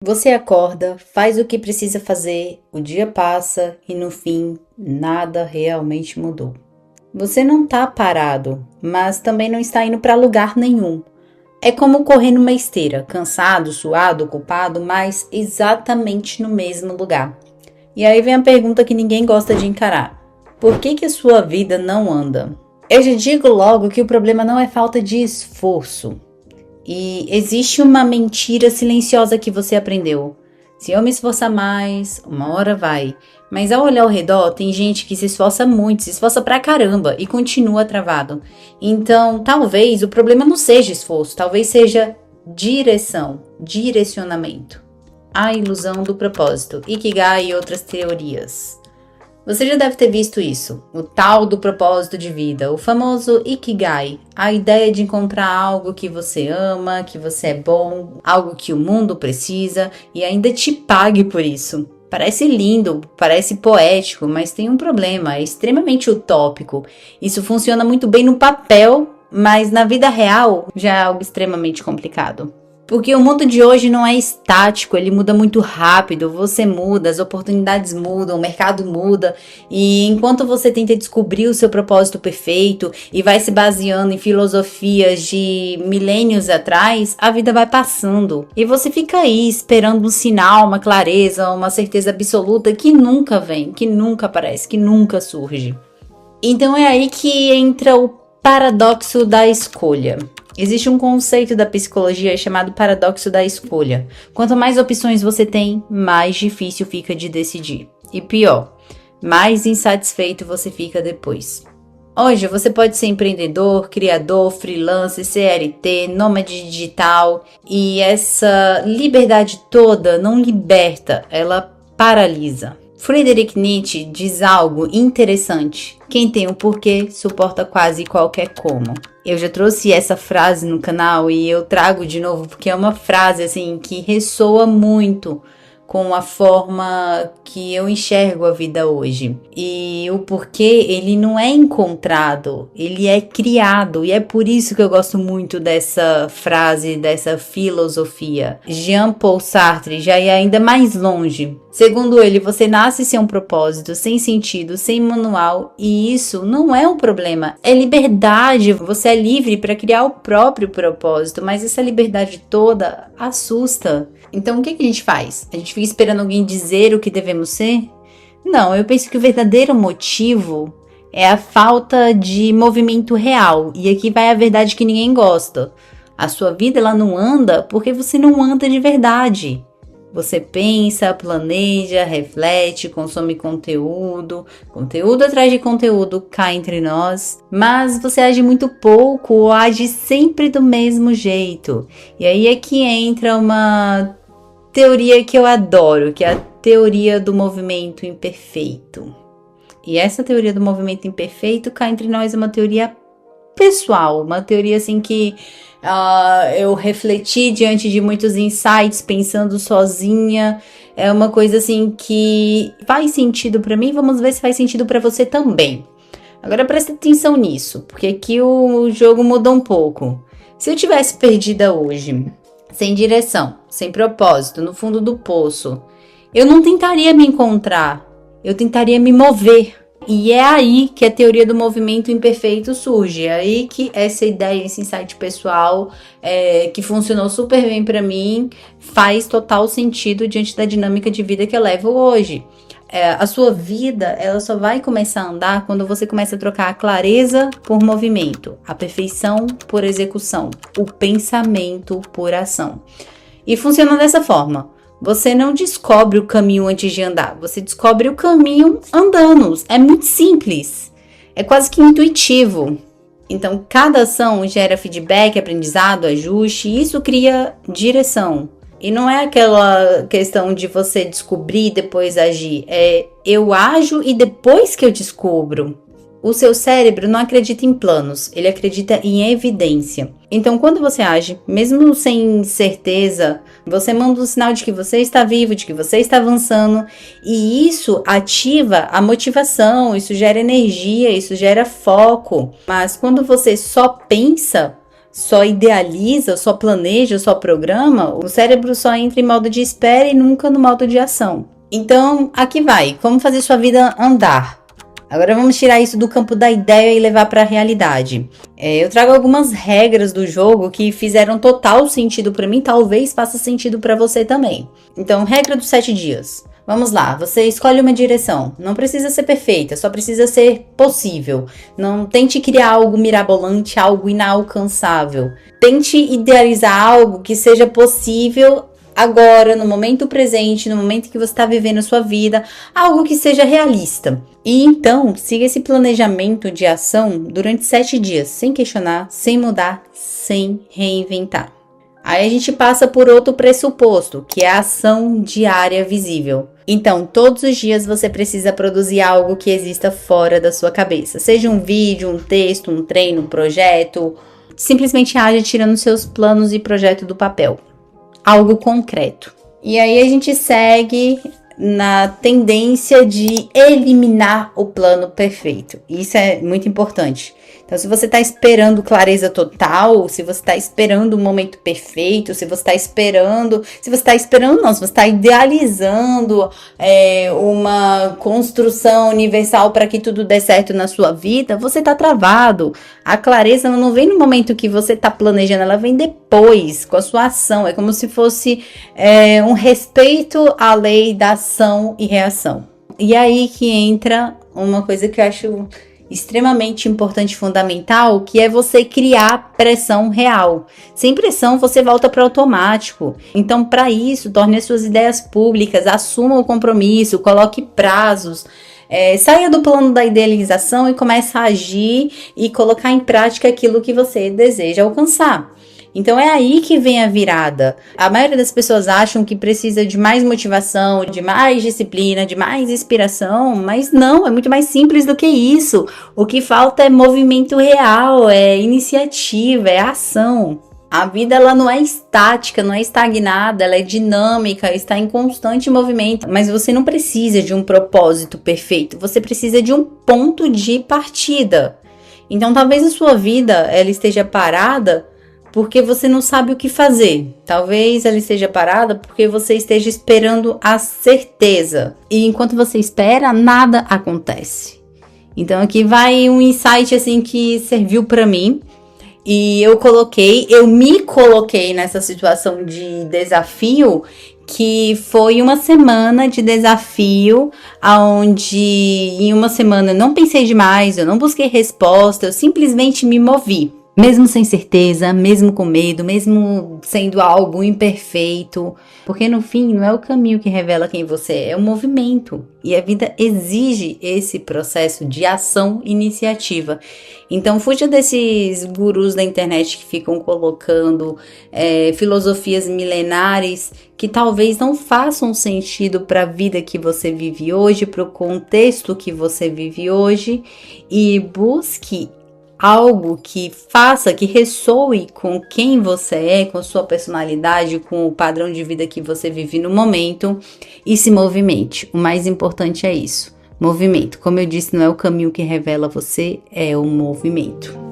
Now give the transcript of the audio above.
Você acorda, faz o que precisa fazer, o dia passa e no fim nada realmente mudou. Você não está parado, mas também não está indo para lugar nenhum. É como correr numa esteira, cansado, suado, ocupado, mas exatamente no mesmo lugar. E aí vem a pergunta que ninguém gosta de encarar: por que a sua vida não anda? Eu já digo logo que o problema não é falta de esforço. E existe uma mentira silenciosa que você aprendeu. Se eu me esforçar mais, uma hora vai. Mas ao olhar ao redor, tem gente que se esforça muito, se esforça pra caramba e continua travado. Então, talvez o problema não seja esforço, talvez seja direção, direcionamento. A ilusão do propósito, Ikigai e outras teorias. Você já deve ter visto isso, o tal do propósito de vida, o famoso Ikigai, a ideia de encontrar algo que você ama, que você é bom, algo que o mundo precisa e ainda te pague por isso. Parece lindo, parece poético, mas tem um problema, é extremamente utópico. Isso funciona muito bem no papel, mas na vida real já é algo extremamente complicado. Porque o mundo de hoje não é estático, ele muda muito rápido, você muda, as oportunidades mudam, o mercado muda, e enquanto você tenta descobrir o seu propósito perfeito e vai se baseando em filosofias de milênios atrás, a vida vai passando. E você fica aí esperando um sinal, uma clareza, uma certeza absoluta que nunca vem, que nunca aparece, que nunca surge. Então é aí que entra o paradoxo da escolha. Existe um conceito da psicologia chamado paradoxo da escolha. Quanto mais opções você tem, mais difícil fica de decidir. E pior, mais insatisfeito você fica depois. Hoje você pode ser empreendedor, criador, freelancer, CLT, nômade digital, e essa liberdade toda não liberta, ela paralisa. Friedrich Nietzsche diz algo interessante: quem tem um porquê suporta quase qualquer como. Eu já trouxe essa frase no canal e eu trago de novo porque é uma frase assim que ressoa muito com a forma que eu enxergo a vida hoje. E o porquê, ele não é encontrado, ele é criado. E é por isso que eu gosto muito dessa frase, dessa filosofia. Jean-Paul Sartre já ia ainda mais longe. Segundo ele, você nasce sem um propósito, sem sentido, sem manual, e isso não é um problema, é liberdade. Você é livre para criar o próprio propósito, mas essa liberdade toda assusta. Então o que a gente faz? A gente fica esperando alguém dizer o que devemos ser? Não, eu penso que o verdadeiro motivo é a falta de movimento real, e aqui vai a verdade que ninguém gosta. A sua vida ela não anda porque você não anda de verdade. Você pensa, planeja, reflete, consome conteúdo atrás de conteúdo cá entre nós, mas você age muito pouco ou age sempre do mesmo jeito. E aí é que entra uma teoria que eu adoro, que é a teoria do movimento imperfeito. E essa teoria do movimento imperfeito cá entre nós é uma teoria pessoal, uma teoria assim que eu refleti diante de muitos insights, pensando sozinha. É uma coisa assim que faz sentido para mim, vamos ver se faz sentido para você também. Agora presta atenção nisso, porque aqui o jogo mudou um pouco. Se eu tivesse perdida hoje, sem direção, sem propósito, no fundo do poço, eu não tentaria me encontrar, eu tentaria me mover. E é aí que a teoria do movimento imperfeito surge. É aí que essa ideia, esse insight pessoal, que funcionou super bem para mim, faz total sentido diante da dinâmica de vida que eu levo hoje. A sua vida, ela só vai começar a andar quando você começa a trocar a clareza por movimento, a perfeição por execução, o pensamento por ação. E funciona dessa forma. Você não descobre o caminho antes de andar, você descobre o caminho andando. É muito simples, é quase que intuitivo. Então, cada ação gera feedback, aprendizado, ajuste, e isso cria direção. E não é aquela questão de você descobrir e depois agir, é eu ajo e depois que eu descubro. O seu cérebro não acredita em planos, ele acredita em evidência. Então, quando você age, mesmo sem certeza, você manda um sinal de que você está vivo, de que você está avançando, e isso ativa a motivação, isso gera energia, isso gera foco. Mas quando você só pensa, só idealiza, só planeja, só programa, o cérebro só entra em modo de espera e nunca no modo de ação. Então, aqui vai. Como fazer sua vida andar? Agora vamos tirar isso do campo da ideia e levar para a realidade. Eu trago algumas regras do jogo que fizeram total sentido para mim, talvez faça sentido para você também. Então, regra dos 7 dias. Vamos lá, você escolhe uma direção. Não precisa ser perfeita, só precisa ser possível. Não tente criar algo mirabolante, algo inalcançável. Tente idealizar algo que seja possível agora, no momento presente, no momento que você está vivendo a sua vida, algo que seja realista. E então, siga esse planejamento de ação durante 7 dias, sem questionar, sem mudar, sem reinventar. Aí a gente passa por outro pressuposto, que é a ação diária visível. Então, todos os dias você precisa produzir algo que exista fora da sua cabeça. Seja um vídeo, um texto, um treino, um projeto. Simplesmente haja tirando seus planos e projeto do papel. Algo concreto. E aí a gente segue na tendência de eliminar o plano perfeito. Isso é muito importante. Então, se você está esperando clareza total, se você está esperando o momento perfeito, se você está esperando não, se você está idealizando uma construção universal para que tudo dê certo na sua vida, você está travado. A clareza não vem no momento que você está planejando, ela vem depois, com a sua ação. É como se fosse um respeito à lei da ação e reação. E aí que entra uma coisa que eu acho extremamente importante e fundamental, que é você criar pressão real. Sem pressão, você volta para o automático. Então, para isso, torne as suas ideias públicas, assuma o compromisso, coloque prazos, saia do plano da idealização e comece a agir e colocar em prática aquilo que você deseja alcançar. Então é aí que vem a virada. A maioria das pessoas acham que precisa de mais motivação, de mais disciplina, de mais inspiração, mas não, é muito mais simples do que isso. O que falta é movimento real, é iniciativa, é ação. A vida ela não é estática, não é estagnada, ela é dinâmica, está em constante movimento. Mas você não precisa de um propósito perfeito, você precisa de um ponto de partida. Então talvez a sua vida ela esteja parada porque você não sabe o que fazer. Talvez ela esteja parada porque você esteja esperando a certeza. E enquanto você espera, nada acontece. Então aqui vai um insight assim que serviu para mim. E eu me coloquei nessa situação de desafio, que foi uma semana de desafio, onde em uma semana eu não pensei demais, eu não busquei resposta, eu simplesmente me movi. Mesmo sem certeza, mesmo com medo, mesmo sendo algo imperfeito, porque no fim não é o caminho que revela quem você é o movimento. E a vida exige esse processo de ação e iniciativa. Então fuja desses gurus da internet que ficam colocando filosofias milenares que talvez não façam sentido para a vida que você vive hoje, para o contexto que você vive hoje, e busque algo que faça, que ressoe com quem você é, com sua personalidade, com o padrão de vida que você vive no momento, e se movimente. O mais importante é isso, movimento. Como eu disse, não é o caminho que revela você, é o movimento.